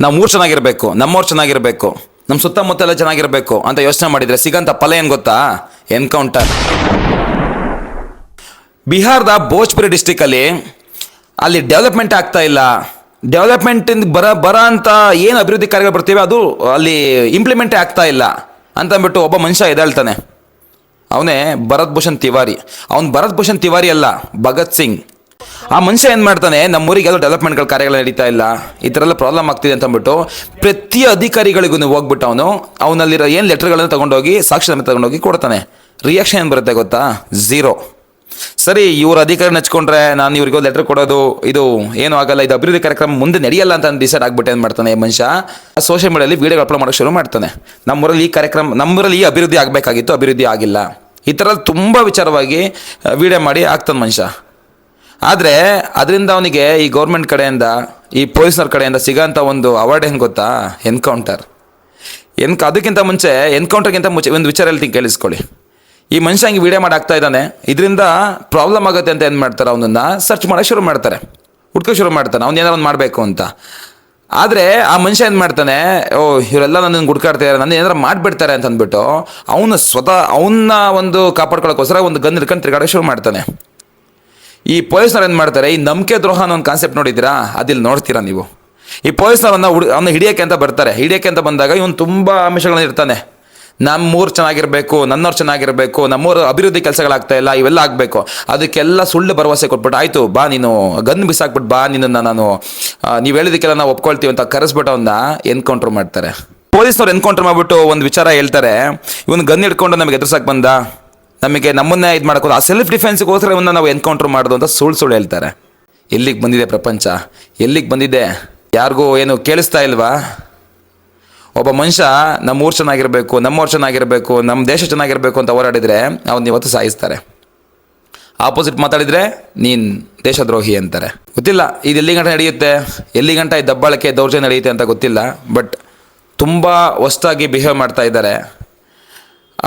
ನಾವು ಮೂರು ಚೆನ್ನಾಗಿರಬೇಕು, ನಮ್ಮವ್ರು ಚೆನ್ನಾಗಿರಬೇಕು, ನಮ್ಮ ಸುತ್ತಮುತ್ತ ಎಲ್ಲ ಚೆನ್ನಾಗಿರಬೇಕು ಅಂತ ಯೋಚನೆ ಮಾಡಿದರೆ ಸಿಗೋಂಥ ಫಲ ಏನು ಗೊತ್ತಾ? ಎನ್ಕೌಂಟರ್. ಬಿಹಾರದ ಭೋಜ್ಪುರಿ ಡಿಸ್ಟಿಕಲ್ಲಿ ಅಲ್ಲಿ ಡೆವಲಪ್ಮೆಂಟ್ ಆಗ್ತಾ ಇಲ್ಲ. ಡೆವಲಪ್ಮೆಂಟಿಂದ ಬರ ಅಂತ ಏನು ಅಭಿವೃದ್ಧಿ ಕಾರ್ಯಗಳು ಬರ್ತೀವಿ ಅದು ಅಲ್ಲಿ ಇಂಪ್ಲಿಮೆಂಟೇ ಆಗ್ತಾ ಇಲ್ಲ ಅಂತಂದ್ಬಿಟ್ಟು ಒಬ್ಬ ಮನುಷ್ಯ ಎದ್ದೇಳ್ತಾನೆ. ಅವನೇ ಭರತ್ ಭೂಷಣ್ ತಿವಾರಿ. ಅವನು ಭರತ್ ಭೂಷಣ್ ತಿವಾರಿ ಅಲ್ಲ, ಭಗತ್ ಸಿಂಗ್. ಆ ಮನುಷ್ಯ ಏನು ಮಾಡ್ತಾನೆ, ನಮ್ಮೂರಿಗೆ ಯಾವುದೋ ಡೆವಲಪ್ಮೆಂಟ್ಗಳ ಕಾರ್ಯಗಳು ನಡೀತಾ ಇಲ್ಲ, ಈ ಥರ ಎಲ್ಲ ಪ್ರಾಬ್ಲಮ್ ಆಗ್ತಿದೆ ಅಂತಂದ್ಬಿಟ್ಟು ಪ್ರತಿ ಅಧಿಕಾರಿಗಳಿಗೂ ಹೋಗ್ಬಿಟ್ಟು ಅವನಲ್ಲಿರೋ ಏನು ಲೆಟರ್ಗಳನ್ನು ತೊಗೊಂಡೋಗಿ ಸಾಕ್ಷಿ ಸಮೇತ ತೊಗೊಂಡೋಗಿ ಕೊಡ್ತಾನೆ. ರಿಯಾಕ್ಷನ್ ಏನು ಬರುತ್ತೆ ಗೊತ್ತಾ? ಝೀರೋ. ಸರಿ, ಇವ್ರ ಅಧಿಕಾರಿ ನೆಚ್ಕೊಂಡ್ರೆ ನಾನು ಇವ್ರಿಗೆ ಲೆಟರ್ ಕೊಡೋದು ಇದು ಏನೂ ಆಗಲ್ಲ, ಇದು ಅಭಿವೃದ್ಧಿ ಕಾರ್ಯಕ್ರಮ ಮುಂದೆ ನಡೆಯಲ್ಲ ಅಂತ ಡಿಸೈಡ್ ಆಗ್ಬಿಟ್ಟು ಏನು ಮಾಡ್ತಾನೆ ಈ ಮನುಷ್ಯ, ಸೋಷಿಯಲ್ ಮೀಡಿಯಾದಲ್ಲಿ ವೀಡಿಯೋಗಳು ಅಪ್ಲೋಡ್ ಮಾಡೋಕ್ಕೆ ಶುರು ಮಾಡ್ತಾನೆ. ನಮ್ಮೂರಲ್ಲಿ ಈ ಕಾರ್ಯಕ್ರಮ, ನಮ್ಮೂರಲ್ಲಿ ಈ ಅಭಿವೃದ್ಧಿ ಆಗಬೇಕಾಗಿತ್ತು, ಅಭಿವೃದ್ಧಿ ಆಗಿಲ್ಲ, ಈ ಥರ ತುಂಬ ವಿಚಾರವಾಗಿ ವೀಡಿಯೋ ಮಾಡಿ ಆಗ್ತಾನೆ ಮನುಷ್ಯ. ಆದರೆ ಅದರಿಂದ ಅವನಿಗೆ ಈ ಗೌರ್ಮೆಂಟ್ ಕಡೆಯಿಂದ, ಈ ಪೊಲೀಸ್ನವ್ರ ಕಡೆಯಿಂದ ಸಿಗೋಂಥ ಒಂದು ಅವಾರ್ಡ್ ಏನು ಗೊತ್ತಾ? ಎನ್ಕೌಂಟರ್. ಅದಕ್ಕಿಂತ ಮುಂಚೆ, ಎನ್ಕೌಂಟರ್ಗಿಂತ ಮುಂಚೆ ಒಂದು ವಿಚಾರ ಹೇಳ್ತೀನಿ ಕೇಳಿಸ್ಕೊಳ್ಳಿ. ಈ ಮನುಷ್ಯ ಹಂಗೆ ವೀಡಿಯೋ ಮಾಡಿ ಆಗ್ತಾ ಇದ್ದಾನೆ, ಇದರಿಂದ ಪ್ರಾಬ್ಲಮ್ ಆಗುತ್ತೆ ಅಂತ ಏನು ಮಾಡ್ತಾರೆ, ಅವನನ್ನು ಸರ್ಚ್ ಮಾಡೋಕ್ಕೆ ಶುರು ಮಾಡ್ತಾರೆ, ಹುಡ್ಕೋಕೆ ಶುರು ಮಾಡ್ತಾನೆ, ಅವ್ನು ಏನಾರು ಒಂದು ಮಾಡಬೇಕು ಅಂತ. ಆದರೆ ಆ ಮನುಷ್ಯ ಏನು ಮಾಡ್ತಾನೆ, ಇವರೆಲ್ಲ ನನ್ನನ್ನು ಗುಡ್ಕಾಡ್ತಾರೆ, ನನ್ನ ಏನಾರು ಮಾಡಿಬಿಡ್ತಾರೆ ಅಂತ ಅಂದ್ಬಿಟ್ಟು ಅವನು ಸ್ವತಃ ಅವನ್ನ ಒಂದು ಕಾಪಾಡ್ಕೊಳ್ಳೋಕ್ಕೋಸ್ಕರ ಒಂದು ಗನ್ ಹಿಡ್ಕೊಂಡು ತಿರುಗಾಡೋಕೆ ಶುರು ಮಾಡ್ತಾನೆ. ಈ ಪೊಲೀಸ್ನವ್ರು ಏನು ಮಾಡ್ತಾರೆ, ಈ ನಂಬಿಕೆ ದ್ರೋಹ ಅನ್ನೋ ಒಂದು ಕಾನ್ಸೆಪ್ಟ್ ನೋಡಿದ್ದೀರಾ? ಅದಿಲ್ಲಿ ನೋಡ್ತೀರಾ ನೀವು. ಈ ಪೊಲೀಸ್ನವ್ರನ್ನ ಅವನ್ನ ಹಿಡಿಯೋಕ್ಕೆ ಅಂತ ಬರ್ತಾರೆ. ಹಿಡಿಯೋಕ್ಕೆ ಅಂತ ಬಂದಾಗ ಇವನು ತುಂಬ ಆಮಿಷಗಳನ್ನ ಇರ್ತಾನೆ. ನಮ್ಮೂರು ಚೆನ್ನಾಗಿರಬೇಕು, ನನ್ನವ್ರು ಚೆನ್ನಾಗಿರಬೇಕು, ನಮ್ಮೂರು ಅಭಿವೃದ್ಧಿ ಕೆಲಸಗಳಾಗ್ತಾ ಇಲ್ಲ, ಇವೆಲ್ಲ ಆಗಬೇಕು. ಅದಕ್ಕೆಲ್ಲ ಸುಳ್ಳು ಭರವಸೆ ಕೊಟ್ಬಿಟ್ಟು, ಆಯಿತು ಬಾ ನೀನು ಗನ್ ಬಿಸಾಕ್ಬಿಟ್ಟು ಬಾ, ನಿನ್ನನ್ನು ನಾನು ನೀವು ಹೇಳಿದಕ್ಕೆಲ್ಲ ನಾವು ಒಪ್ಕೊಳ್ತೀವಿ ಅಂತ ಕರೆಸ್ಬಿಟ್ಟು ಅವನ್ನ ಎನ್ಕೌಂಟ್ರ್ ಮಾಡ್ತಾರೆ. ಪೊಲೀಸ್ನವ್ರು ಎನ್ಕೌಂಟ್ರ್ ಮಾಡಿಬಿಟ್ಟು ಒಂದು ವಿಚಾರ ಹೇಳ್ತಾರೆ, ಇವನು ಗನ್ ಹಿಡ್ಕೊಂಡು ನಮಗೆ ಎದುರ್ಸಕ್ಕೆ ಬಂದ, ನಮ್ಮನ್ನೇ ಇದು ಮಾಡ್ಕೋದು, ಆ ಸೆಲ್ಫ್ ಡಿಫೆನ್ಸ್ಗೋಸ್ಕರ ಇವನ್ನ ನಾವು ಎನ್ಕೌಂಟ್ರ್ ಮಾಡೋದು ಅಂತ ಸುಳ್ಳು ಹೇಳ್ತಾರೆ. ಎಲ್ಲಿಗೆ ಬಂದಿದೆ ಪ್ರಪಂಚ? ಎಲ್ಲಿಗೆ ಬಂದಿದೆ? ಯಾರಿಗೂ ಏನು ಕೇಳಿಸ್ತಾ ಇಲ್ವಾ? ಒಬ್ಬ ಮನುಷ್ಯ ನಮ್ಮೂರು ಚೆನ್ನಾಗಿರಬೇಕು, ನಮ್ಮವ್ರು ಚೆನ್ನಾಗಿರಬೇಕು, ನಮ್ಮ ದೇಶ ಚೆನ್ನಾಗಿರಬೇಕು ಅಂತ ಹೋರಾಡಿದರೆ ಅವನ್ನ ಇವತ್ತು ಸಾಯಿಸ್ತಾರೆ. ಆಪೋಸಿಟ್ ಮಾತಾಡಿದರೆ ನೀನು ದೇಶದ್ರೋಹಿ ಅಂತಾರೆ. ಗೊತ್ತಿಲ್ಲ ಇದು ಎಲ್ಲಿ ಗಂಟೆ ನಡೆಯುತ್ತೆ, ಎಲ್ಲಿ ಗಂಟೆ ಈ ದಬ್ಬಾಳಿಕೆ ದೌರ್ಜನ್ಯ ನಡೆಯುತ್ತೆ ಅಂತ ಗೊತ್ತಿಲ್ಲ. ಬಟ್ ತುಂಬ ಹೊಸ್ದಾಗಿ ಬಿಹೇವ್ ಮಾಡ್ತಾ ಇದ್ದಾರೆ.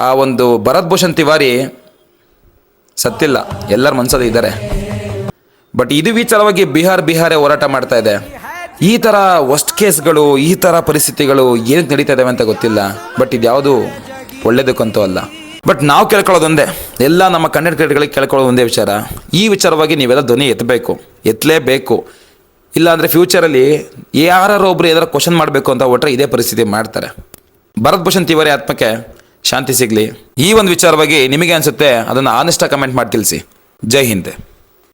ಆ ಒಂದು ಭರತ್ ಭೂಷಣ್ ತಿವಾರಿ ಸತ್ತಿಲ್ಲ, ಎಲ್ಲರ ಮನಸ್ಸಲ್ಲಿ ಇದ್ದಾರೆ. ಬಟ್ ಇದು ವಿಚಾರವಾಗಿ ಬಿಹಾರೇ ಹೋರಾಟ ಮಾಡ್ತಾ ಇದೆ. ಈ ಥರ ವರ್ಸ್ಟ್ ಕೇಸ್ಗಳು, ಈ ಥರ ಪರಿಸ್ಥಿತಿಗಳು ಏನಕ್ಕೆ ನಡೀತಾ ಇದ್ದಾವೆ ಅಂತ ಗೊತ್ತಿಲ್ಲ. ಬಟ್ ಇದ್ಯಾವುದು ಒಳ್ಳೇದಕ್ಕಂತೂ ಅಲ್ಲ. ಬಟ್ ನಾವು ಕೇಳ್ಕೊಳ್ಳೋದೊಂದೇ, ಎಲ್ಲ ನಮ್ಮ ಕಂಟೆಂಟ್ ಕ್ರಿಯೇಟರ್ಗಳಿಗೆ ಕೇಳ್ಕೊಳ್ಳೋದು ಒಂದೇ ವಿಚಾರ, ಈ ವಿಚಾರವಾಗಿ ನೀವೆಲ್ಲ ಧ್ವನಿ ಎತ್ತಲೇಬೇಕು. ಇಲ್ಲಾಂದರೆ ಫ್ಯೂಚರಲ್ಲಿ ಯಾರು ಒಬ್ಬರು ಏನಾರು ಕ್ವಶನ್ ಮಾಡಬೇಕು ಅಂತ ಹೊಟ್ರೆ ಇದೇ ಪರಿಸ್ಥಿತಿ ಮಾಡ್ತಾರೆ. ಭರತ್ ಭೂಷಣ್ ತಿವಾರಿ ಆತ್ಮಕ್ಕೆ ಶಾಂತಿ ಸಿಗಲಿ. ಈ ಒಂದು ವಿಚಾರವಾಗಿ ನಿಮಗೆ ಅನಿಸುತ್ತೆ ಅದನ್ನು ಆನೆಸ್ಟಾಗಿ ಕಮೆಂಟ್ ಮಾಡಿ ತಿಳಿಸಿ. ಜೈ ಹಿಂದ್.